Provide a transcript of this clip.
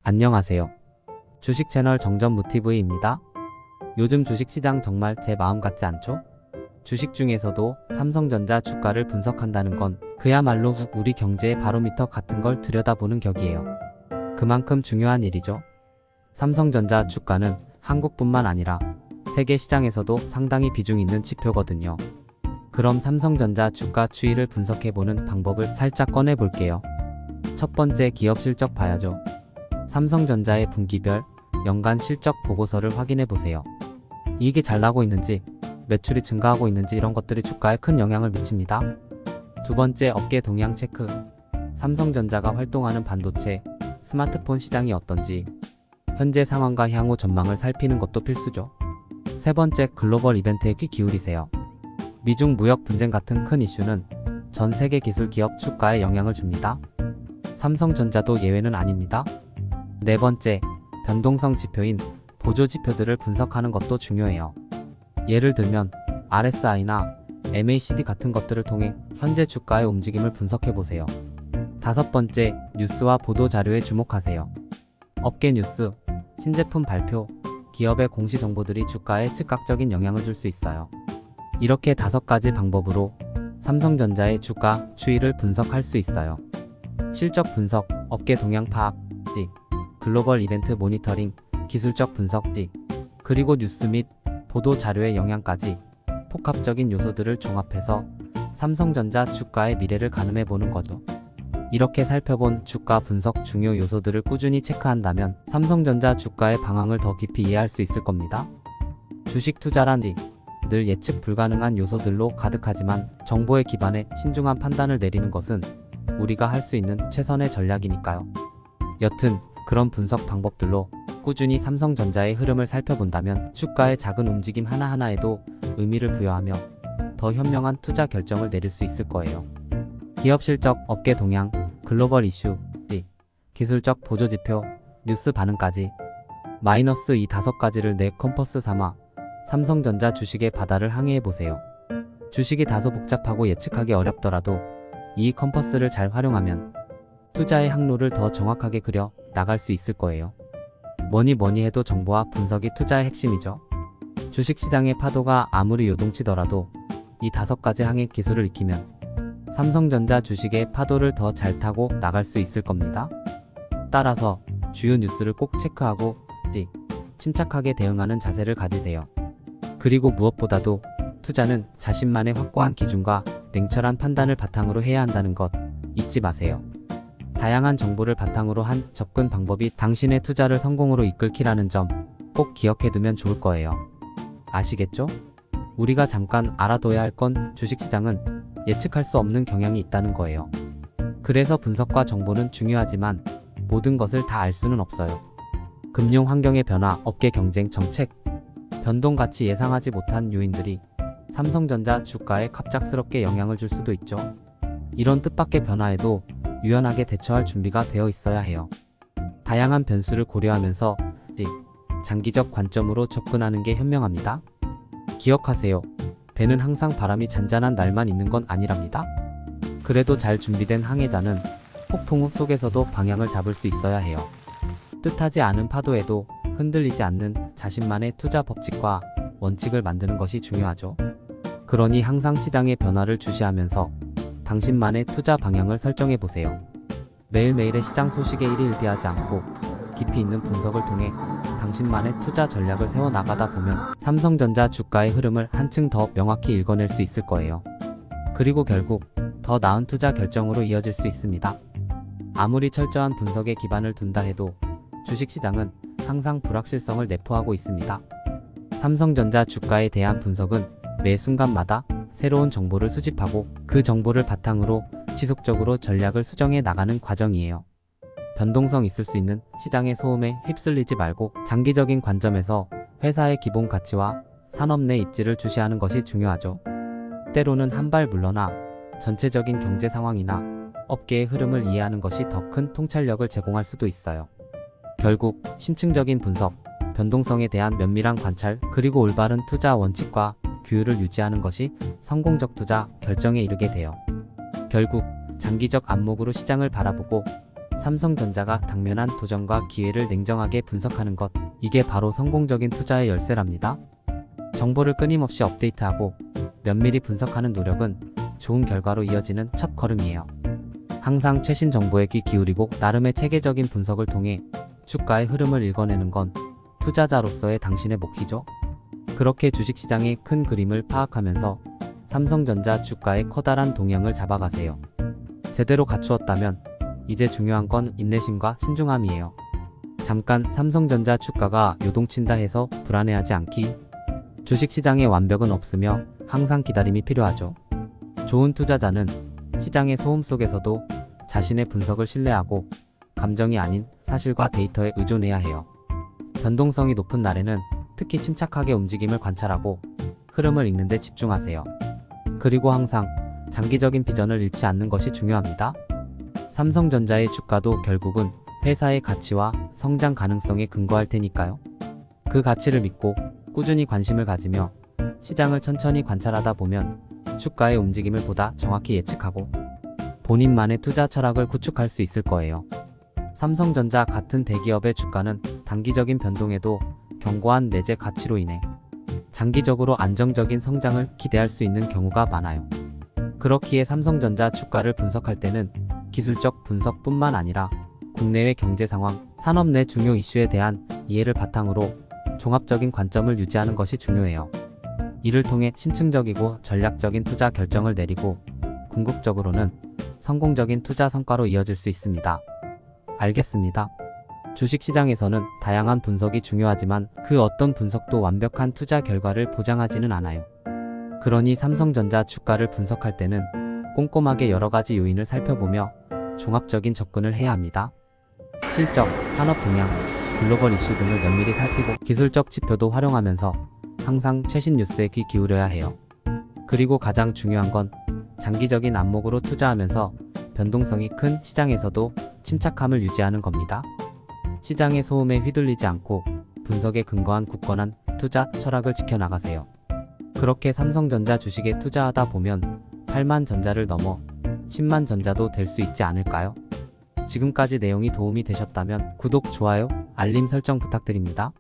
안녕하세요. 주식 채널 정전무TV입니다. 요즘 주식시장 정말 제 마음 같지 않죠? 주식 중에서도 삼성전자 주가를 분석한다는 건 그야말로 우리 경제의 바로미터 같은 걸 들여다보는 격이에요. 그만큼 중요한 일이죠. 삼성전자 주가는 한국뿐만 아니라 세계 시장에서도 상당히 비중 있는 지표거든요. 그럼 삼성전자 주가 추이를 분석해보는 방법을 살짝 꺼내볼게요. 첫 번째, 기업 실적 봐야죠. 삼성전자의 분기별, 연간 실적 보고서를 확인해보세요. 이익이 잘 나고 있는지, 매출이 증가하고 있는지 이런 것들이 주가에 큰 영향을 미칩니다. 두 번째, 업계 동향 체크. 삼성전자가 활동하는 반도체, 스마트폰 시장이 어떤지, 현재 상황과 향후 전망을 살피는 것도 필수죠. 세 번째, 글로벌 이벤트에 귀 기울이세요. 미중 무역 분쟁 같은 큰 이슈는 전 세계 기술 기업 주가에 영향을 줍니다. 삼성전자도 예외는 아닙니다. 네 번째, 변동성 지표인 보조 지표들을 분석하는 것도 중요해요. 예를 들면 RSI나 MACD 같은 것들을 통해 현재 주가의 움직임을 분석해보세요. 다섯 번째, 뉴스와 보도 자료에 주목하세요. 업계 뉴스, 신제품 발표, 기업의 공시 정보들이 주가에 즉각적인 영향을 줄 수 있어요. 이렇게 5가지 방법으로 삼성전자의 주가 추이를 분석할 수 있어요. 실적 분석, 업계 동향 파악, 글로벌 이벤트 모니터링, 기술적 분석, 그리고 뉴스 및 보도 자료의 영향까지 복합적인 요소들을 종합해서 삼성전자 주가의 미래를 가늠해보는 거죠. 이렇게 살펴본 주가 분석 중요 요소들을 꾸준히 체크한다면 삼성전자 주가의 방향을 더 깊이 이해할 수 있을 겁니다. 주식 투자란 늘 예측 불가능한 요소들로 가득하지만 정보에 기반해 신중한 판단을 내리는 것은 우리가 할 수 있는 최선의 전략이니까요. 여튼 그런 분석 방법들로 꾸준히 삼성전자의 흐름을 살펴본다면 주가의 작은 움직임 하나하나에도 의미를 부여하며 더 현명한 투자 결정을 내릴 수 있을 거예요. 기업 실적, 업계 동향, 글로벌 이슈, 기술적 보조지표, 뉴스 반응까지 마이너스 이 5가지를 내 컴퍼스 삼아 삼성전자 주식의 바다를 항해해보세요. 주식이 다소 복잡하고 예측하기 어렵더라도 이 컴퍼스를 잘 활용하면 투자의 항로를 더 정확하게 그려 나갈 수 있을 거예요. 뭐니 해도 정보와 분석이 투자의 핵심이죠. 주식시장의 파도가 아무리 요동치더라도 이 5가지 항해 기술을 익히면 삼성전자 주식의 파도를 더 잘 타고 나갈 수 있을 겁니다. 따라서 주요 뉴스를 꼭 체크하고 침착하게 대응하는 자세를 가지세요. 그리고 무엇보다도 투자는 자신만의 확고한 기준과 냉철한 판단을 바탕으로 해야 한다는 것 잊지 마세요. 다양한 정보를 바탕으로 한 접근 방법이 당신의 투자를 성공으로 이끌키라는 점 꼭 기억해두면 좋을 거예요. 아시겠죠? 우리가 잠깐 알아둬야 할 건 주식시장은 예측할 수 없는 경향이 있다는 거예요. 그래서 분석과 정보는 중요하지만 모든 것을 다 알 수는 없어요. 금융 환경의 변화, 업계 경쟁, 정책, 변동같이 예상하지 못한 요인들이 삼성전자 주가에 갑작스럽게 영향을 줄 수도 있죠. 이런 뜻밖의 변화에도 유연하게 대처할 준비가 되어 있어야 해요. 다양한 변수를 고려하면서 장기적 관점으로 접근하는 게 현명합니다. 기억하세요. 배는 항상 바람이 잔잔한 날만 있는 건 아니랍니다. 그래도 잘 준비된 항해자는 폭풍 속에서도 방향을 잡을 수 있어야 해요. 뜻하지 않은 파도에도 흔들리지 않는 자신만의 투자 법칙과 원칙을 만드는 것이 중요하죠. 그러니 항상 시장의 변화를 주시하면서 당신만의 투자 방향을 설정해보세요. 매일매일의 시장 소식에 일희일비하지 않고 깊이 있는 분석을 통해 당신만의 투자 전략을 세워나가다 보면 삼성전자 주가의 흐름을 한층 더 명확히 읽어낼 수 있을 거예요. 그리고 결국 더 나은 투자 결정으로 이어질 수 있습니다. 아무리 철저한 분석에 기반을 둔다 해도 주식시장은 항상 불확실성을 내포하고 있습니다. 삼성전자 주가에 대한 분석은 매 순간마다 새로운 정보를 수집하고 그 정보를 바탕으로 지속적으로 전략을 수정해 나가는 과정이에요. 변동성 있을 수 있는 시장의 소음에 휩쓸리지 말고 장기적인 관점에서 회사의 기본 가치와 산업 내 입지를 주시하는 것이 중요하죠. 때로는 한 발 물러나 전체적인 경제 상황이나 업계의 흐름을 이해하는 것이 더 큰 통찰력을 제공할 수도 있어요. 결국 심층적인 분석, 변동성에 대한 면밀한 관찰, 그리고 올바른 투자 원칙과 규율을 유지하는 것이 성공적 투자 결정에 이르게 돼요. 결국 장기적 안목으로 시장을 바라보고 삼성전자가 당면한 도전과 기회를 냉정하게 분석하는 것, 이게 바로 성공적인 투자의 열쇠랍니다. 정보를 끊임없이 업데이트하고 면밀히 분석하는 노력은 좋은 결과로 이어지는 첫 걸음이에요. 항상 최신 정보에 귀 기울이고 나름의 체계적인 분석을 통해 주가의 흐름을 읽어내는 건 투자자로서의 당신의 몫이죠. 그렇게 주식시장의 큰 그림을 파악하면서 삼성전자 주가의 커다란 동향을 잡아가세요. 제대로 갖추었다면 이제 중요한 건 인내심과 신중함이에요. 잠깐 삼성전자 주가가 요동친다 해서 불안해하지 않기. 주식시장에 완벽은 없으며 항상 기다림이 필요하죠. 좋은 투자자는 시장의 소음 속에서도 자신의 분석을 신뢰하고 감정이 아닌 사실과 데이터에 의존해야 해요. 변동성이 높은 날에는 특히 침착하게 움직임을 관찰하고 흐름을 읽는 데 집중하세요. 그리고 항상 장기적인 비전을 잃지 않는 것이 중요합니다. 삼성전자의 주가도 결국은 회사의 가치와 성장 가능성에 근거할 테니까요. 그 가치를 믿고 꾸준히 관심을 가지며 시장을 천천히 관찰하다 보면 주가의 움직임을 보다 정확히 예측하고 본인만의 투자 철학을 구축할 수 있을 거예요. 삼성전자 같은 대기업의 주가는 단기적인 변동에도 견고한 내재 가치로 인해 장기적으로 안정적인 성장을 기대할 수 있는 경우가 많아요. 그렇기에 삼성전자 주가를 분석할 때는 기술적 분석뿐만 아니라 국내외 경제 상황, 산업 내 중요 이슈에 대한 이해를 바탕으로 종합적인 관점을 유지하는 것이 중요해요. 이를 통해 심층적이고 전략적인 투자 결정을 내리고 궁극적으로는 성공적인 투자 성과로 이어질 수 있습니다. 알겠습니다. 주식시장에서는 다양한 분석이 중요하지만 그 어떤 분석도 완벽한 투자 결과를 보장하지는 않아요. 그러니 삼성전자 주가를 분석할 때는 꼼꼼하게 여러 가지 요인을 살펴보며 종합적인 접근을 해야 합니다. 실적, 산업 동향, 글로벌 이슈 등을 면밀히 살피고 기술적 지표도 활용하면서 항상 최신 뉴스에 귀 기울여야 해요. 그리고 가장 중요한 건 장기적인 안목으로 투자하면서 변동성이 큰 시장에서도 침착함을 유지하는 겁니다. 시장의 소음에 휘둘리지 않고 분석에 근거한 굳건한 투자 철학을 지켜나가세요. 그렇게 삼성전자 주식에 투자하다 보면 8만 전자를 넘어 10만 전자도 될 수 있지 않을까요? 지금까지 내용이 도움이 되셨다면 구독, 좋아요, 알림 설정 부탁드립니다.